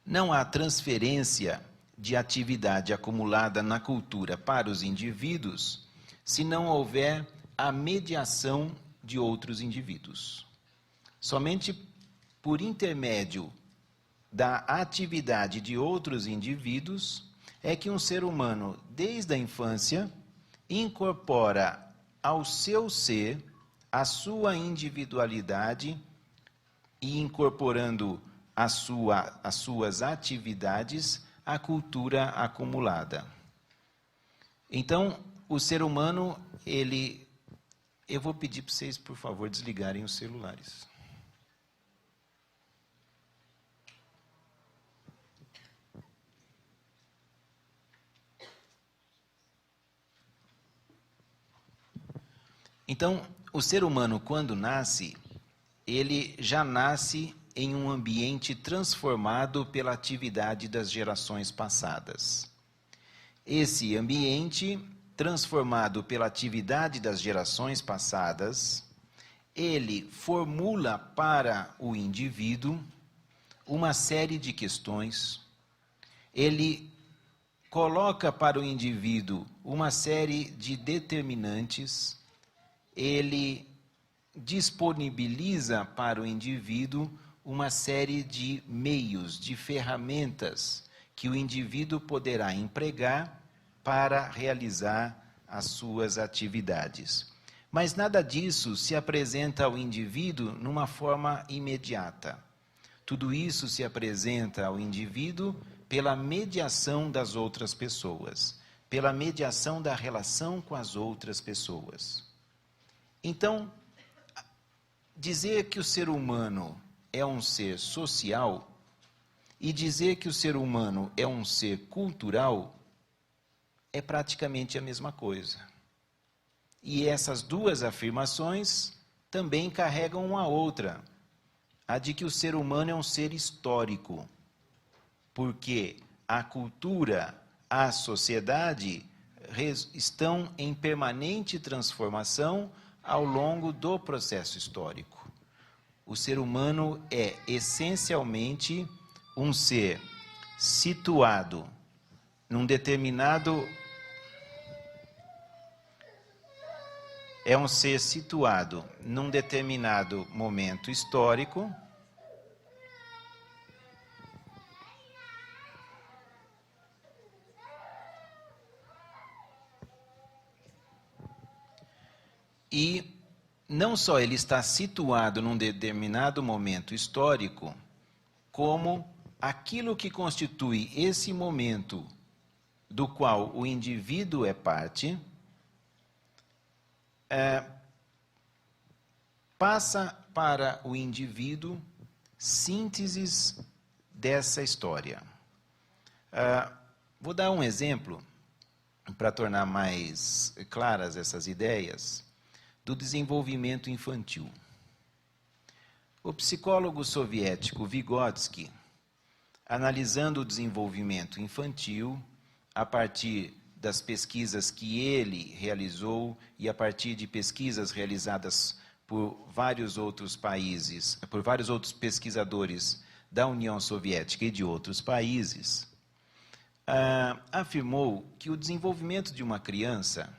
Não há transferência de atividade acumulada na cultura para os indivíduos se não houver a mediação de outros indivíduos. Somente por intermédio da atividade de outros indivíduos é que um ser humano, desde a infância, incorpora ao seu ser a sua individualidade e, incorporando as suas atividades, a cultura acumulada. Então, o ser humano, eu vou pedir para vocês, por favor, desligarem os celulares. Então, o ser humano, quando nasce, ele já nasce em um ambiente transformado pela atividade das gerações passadas. Esse ambiente, transformado pela atividade das gerações passadas, ele formula para o indivíduo uma série de questões, ele coloca para o indivíduo uma série de determinantes, ele disponibiliza para o indivíduo uma série de meios, de ferramentas que o indivíduo poderá empregar para realizar as suas atividades. Mas nada disso se apresenta ao indivíduo numa forma imediata. Tudo isso se apresenta ao indivíduo pela mediação das outras pessoas, pela mediação da relação com as outras pessoas. Então, dizer que o ser humano é um ser social e dizer que o ser humano é um ser cultural é praticamente a mesma coisa. E essas duas afirmações também carregam uma outra, a de que o ser humano é um ser histórico, porque a cultura, a sociedade estão em permanente transformação ao longo do processo histórico. O ser humano é essencialmente um ser situado num determinado momento histórico, e não só ele está situado num determinado momento histórico, como aquilo que constitui esse momento do qual o indivíduo é parte, passa para o indivíduo sínteses dessa história. Vou dar um exemplo para tornar mais claras essas ideias do desenvolvimento infantil. O psicólogo soviético Vygotsky, analisando o desenvolvimento infantil a partir das pesquisas que ele realizou e a partir de pesquisas realizadas por vários outros países, por vários outros pesquisadores da União Soviética e de outros países, afirmou que o desenvolvimento de uma criança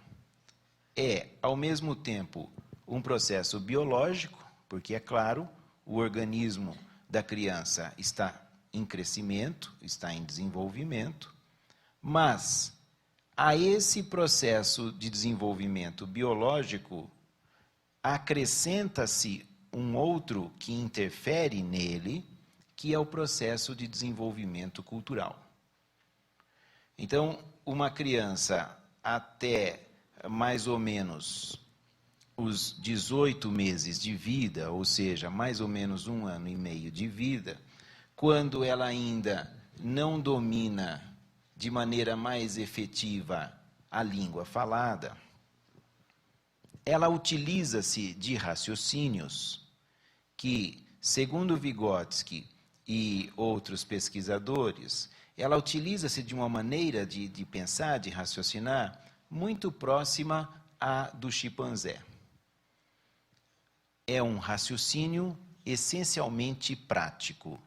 é, ao mesmo tempo, um processo biológico, porque, é claro, o organismo da criança está em crescimento, está em desenvolvimento, mas a esse processo de desenvolvimento biológico acrescenta-se um outro que interfere nele, que é o processo de desenvolvimento cultural. Então, uma criança até mais ou menos os 18 meses de vida, ou seja, mais ou menos 1 ano e meio de vida, quando ela ainda não domina de maneira mais efetiva a língua falada, ela utiliza-se de raciocínios que, segundo Vygotsky e outros pesquisadores, ela utiliza-se de uma maneira de pensar, de raciocinar, muito próxima à do chimpanzé. É um raciocínio essencialmente prático.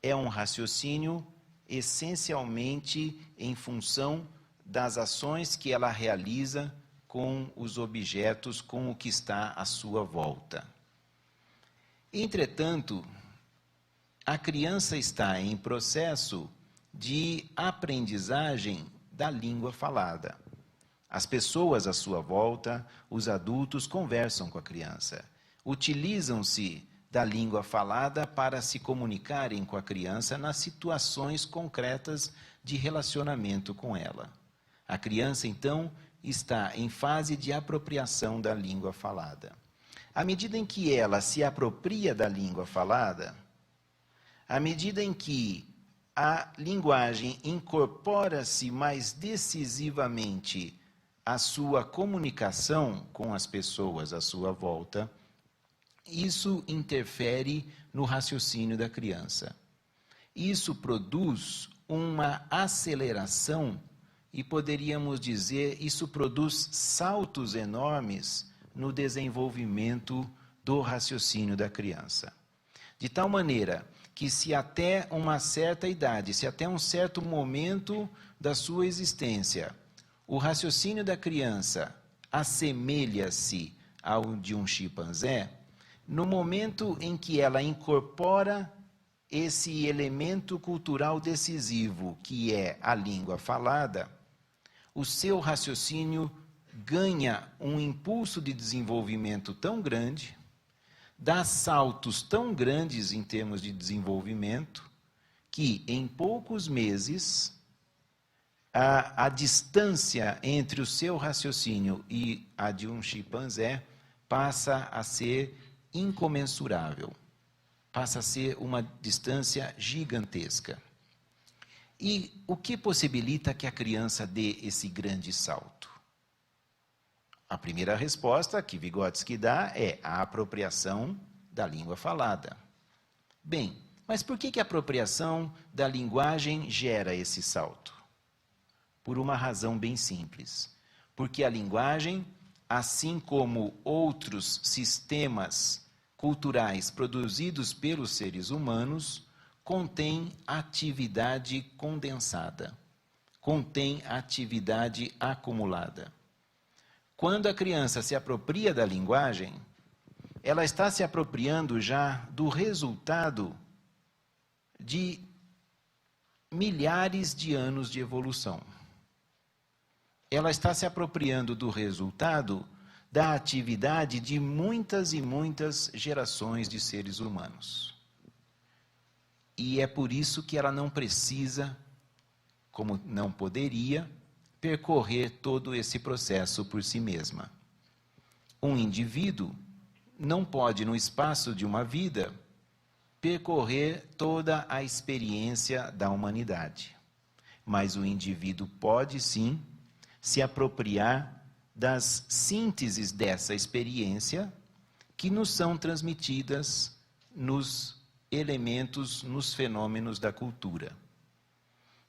é um raciocínio essencialmente em função das ações que ela realiza com os objetos, com o que está à sua volta. Entretanto, a criança está em processo de aprendizagem da língua falada. As pessoas à sua volta, os adultos, conversam com a criança. Utilizam-se da língua falada para se comunicarem com a criança nas situações concretas de relacionamento com ela. A criança, então, está em fase de apropriação da língua falada. À medida em que ela se apropria da língua falada, à medida em que a linguagem incorpora-se mais decisivamente à sua comunicação com as pessoas à sua volta, isso interfere no raciocínio da criança. Isso produz uma aceleração e poderíamos dizer, isso produz saltos enormes no desenvolvimento do raciocínio da criança. De tal maneira que se até uma certa idade, se até um certo momento da sua existência, o raciocínio da criança assemelha-se ao de um chimpanzé, no momento em que ela incorpora esse elemento cultural decisivo, que é a língua falada, o seu raciocínio ganha um impulso de desenvolvimento tão grande, dá saltos tão grandes em termos de desenvolvimento, que em poucos meses a distância entre o seu raciocínio e a de um chimpanzé passa a ser incomensurável, passa a ser uma distância gigantesca. E o que possibilita que a criança dê esse grande salto? A primeira resposta que Vygotsky dá é a apropriação da língua falada. Bem, mas por que a apropriação da linguagem gera esse salto? Por uma razão bem simples. Porque a linguagem, assim como outros sistemas culturais produzidos pelos seres humanos, contém atividade condensada, contém atividade acumulada. Quando a criança se apropria da linguagem, ela está se apropriando já do resultado de milhares de anos de evolução. Ela está se apropriando do resultado da atividade de muitas e muitas gerações de seres humanos. E é por isso que ela não precisa, como não poderia, percorrer todo esse processo por si mesma. Um indivíduo não pode, no espaço de uma vida, percorrer toda a experiência da humanidade. Mas o indivíduo pode, sim, se apropriar das sínteses dessa experiência que nos são transmitidas nos elementos, nos fenômenos da cultura.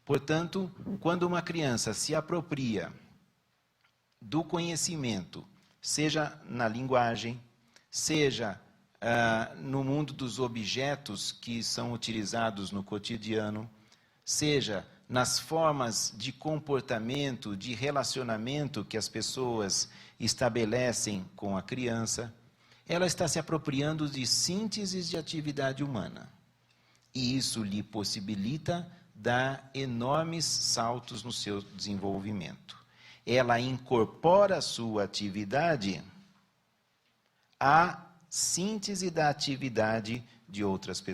Portanto, quando uma criança se apropria do conhecimento, seja na linguagem, seja no mundo dos objetos que são utilizados no cotidiano, seja nas formas de comportamento, de relacionamento que as pessoas estabelecem com a criança, ela está se apropriando de sínteses de atividade humana. E isso lhe possibilita dar enormes saltos no seu desenvolvimento. Ela incorpora a sua atividade à síntese da atividade de outras pessoas.